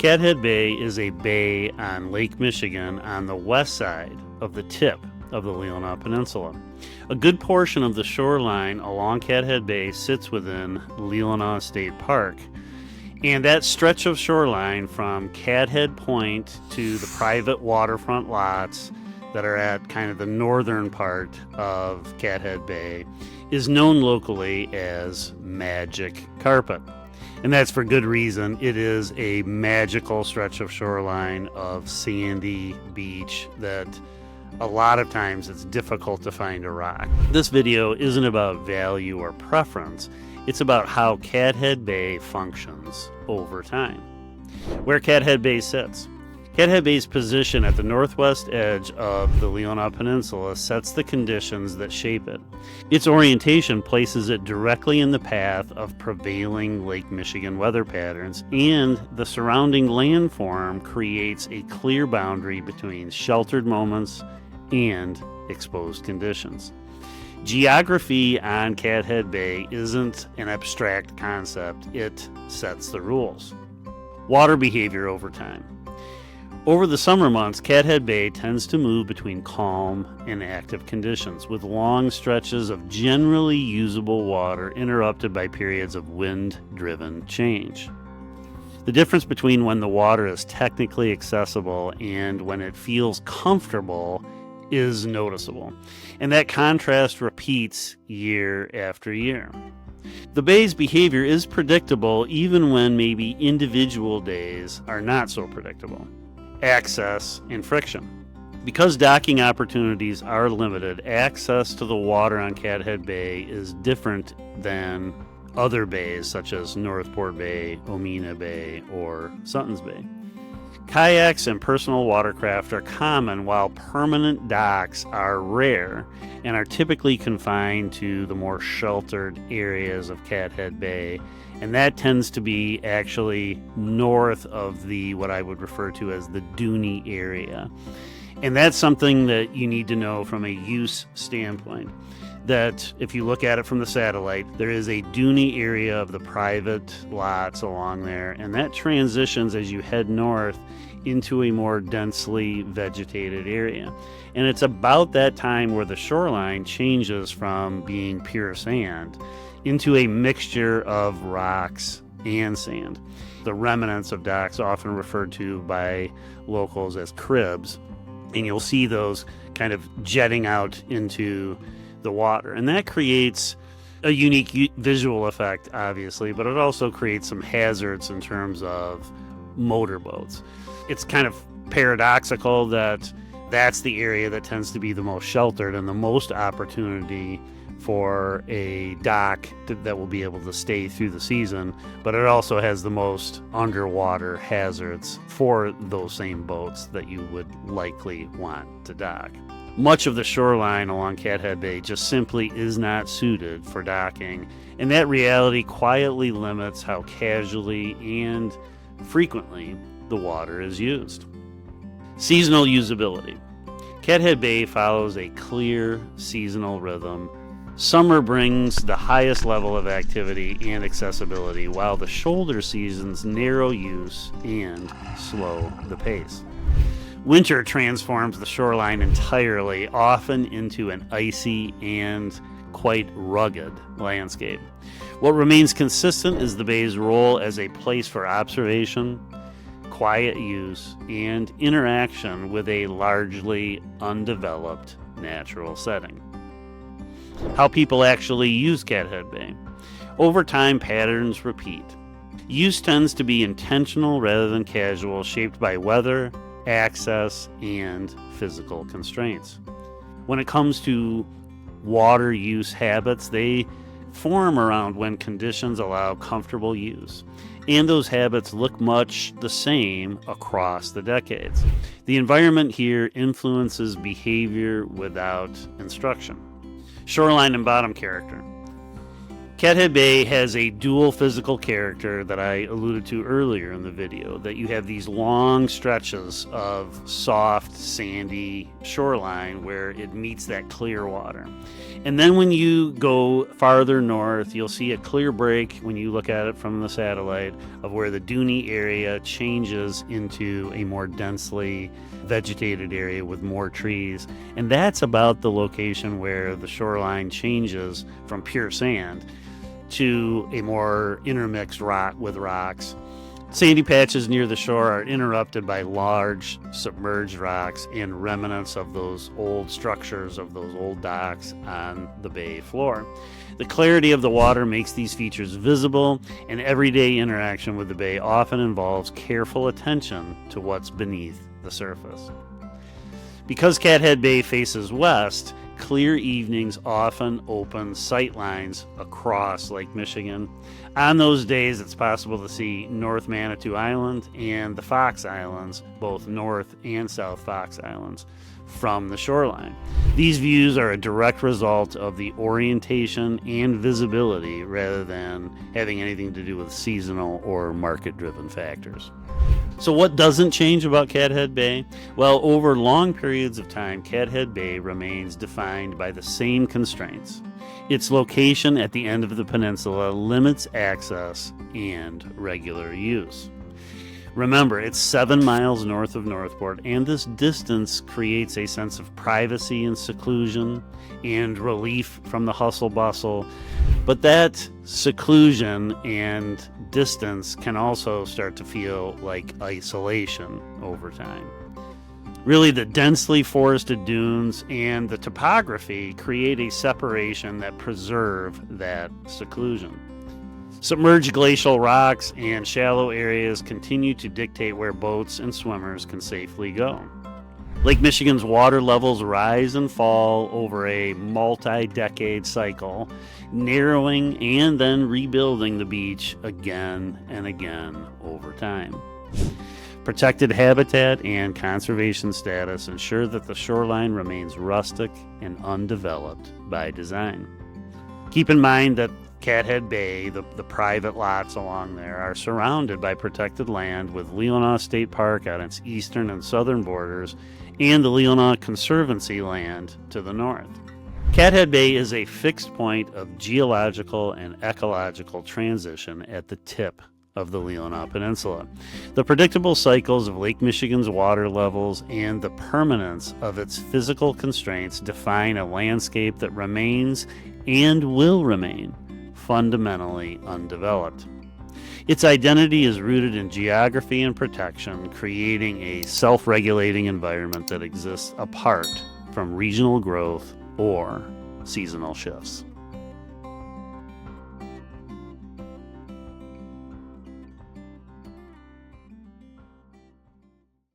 Cathead Bay is a bay on Lake Michigan on the west side of the tip of the Leelanau Peninsula. A good portion of the shoreline along Cathead Bay sits within Leelanau State Park, and that stretch of shoreline from Cathead Point to the private waterfront lots that are at kind of the northern part of Cathead Bay is known locally as Magic Carpet. And that's for good reason. It is a magical stretch of shoreline of sandy beach that a lot of times it's difficult to find a rock. This video isn't about value or preference. It's about how Cathead Bay functions over time. Where Cathead Bay sits. Cathead Bay's position at the northwest edge of the Leelanau Peninsula sets the conditions that shape it. Its orientation places it directly in the path of prevailing Lake Michigan weather patterns, and the surrounding landform creates a clear boundary between sheltered moments and exposed conditions. Geography on Cathead Bay isn't an abstract concept, it sets the rules. Water behavior over time. Over the summer months, Cathead Bay tends to move between calm and active conditions, with long stretches of generally usable water interrupted by periods of wind-driven change. The difference between when the water is technically accessible and when it feels comfortable is noticeable, and that contrast repeats year after year. The bay's behavior is predictable even when maybe individual days are not so predictable. Access and friction. Because docking opportunities are limited, access to the water on Cathead Bay is different than other bays such as Northport Bay, Omina Bay, or Sutton's Bay. Kayaks and personal watercraft are common, while permanent docks are rare and are typically confined to the more sheltered areas of Cathead Bay, and that tends to be actually north of the what I would refer to as the Dooney area. And that's something that you need to know from a use standpoint, that if you look at it from the satellite, there is a Dooney area of the private lots along there, and that transitions as you head north into a more densely vegetated area. And it's about that time where the shoreline changes from being pure sand into a mixture of rocks and sand. The remnants of docks, often referred to by locals as cribs, and you'll see those kind of jetting out into the water. And that creates a unique visual effect, obviously, but it also creates some hazards in terms of motorboats. It's kind of paradoxical that that's the area that tends to be the most sheltered and the most opportunity for a dock that will be able to stay through the season, but it also has the most underwater hazards for those same boats that you would likely want to dock. Much of the shoreline along Cathead Bay just simply is not suited for docking, and that reality quietly limits how casually and frequently the water is used. Seasonal usability. Cathead Bay follows a clear seasonal rhythm. Summer brings the highest level of activity and accessibility, while the shoulder seasons narrow use and slow the pace. Winter transforms the shoreline entirely, often into an icy and quite rugged landscape. What remains consistent is the bay's role as a place for observation, quiet use, and interaction with a largely undeveloped natural setting. How people actually use Cathead Bay. Over time, patterns repeat. Use tends to be intentional rather than casual, shaped by weather, access, and physical constraints. When it comes to water use habits, they form around when conditions allow comfortable use, and those habits look much the same across the decades. The environment here influences behavior without instruction. Shoreline and bottom character. Cathead Bay has a dual physical character that I alluded to earlier in the video, that you have these long stretches of soft, sandy shoreline where it meets that clear water. And then when you go farther north, you'll see a clear break when you look at it from the satellite of where the duny area changes into a more densely vegetated area with more trees. And that's about the location where the shoreline changes from pure sand to a more intermixed rock with rocks. Sandy patches near the shore are interrupted by large submerged rocks and remnants of those old structures, of those old docks on the bay floor. The clarity of the water makes these features visible, and everyday interaction with the bay often involves careful attention to what's beneath the surface. Because Cathead Bay faces west, clear evenings often open sight lines across Lake Michigan. On those days, it's possible to see North Manitou Island and the Fox Islands, both North and South Fox Islands, from the shoreline. These views are a direct result of the orientation and visibility rather than having anything to do with seasonal or market-driven factors. So what doesn't change about Cathead Bay? Well, over long periods of time, Cathead Bay remains defined by the same constraints. Its location at the end of the peninsula limits access and regular use. Remember, it's 7 miles north of Northport, and this distance creates a sense of privacy and seclusion and relief from the hustle bustle. But that seclusion and distance can also start to feel like isolation over time. Really, the densely forested dunes and the topography create a separation that preserve that seclusion. Submerged glacial rocks and shallow areas continue to dictate where boats and swimmers can safely go. Lake Michigan's water levels rise and fall over a multi-decade cycle, narrowing and then rebuilding the beach again and again over time. Protected habitat and conservation status ensure that the shoreline remains rustic and undeveloped by design. Keep in mind that Cathead Bay, the private lots along there, are surrounded by protected land with Leelanau State Park on its eastern and southern borders and the Leelanau Conservancy land to the north. Cathead Bay is a fixed point of geological and ecological transition at the tip of the Leelanau Peninsula. The predictable cycles of Lake Michigan's water levels and the permanence of its physical constraints define a landscape that remains and will remain fundamentally undeveloped. Its identity is rooted in geography and protection, creating a self-regulating environment that exists apart from regional growth or seasonal shifts.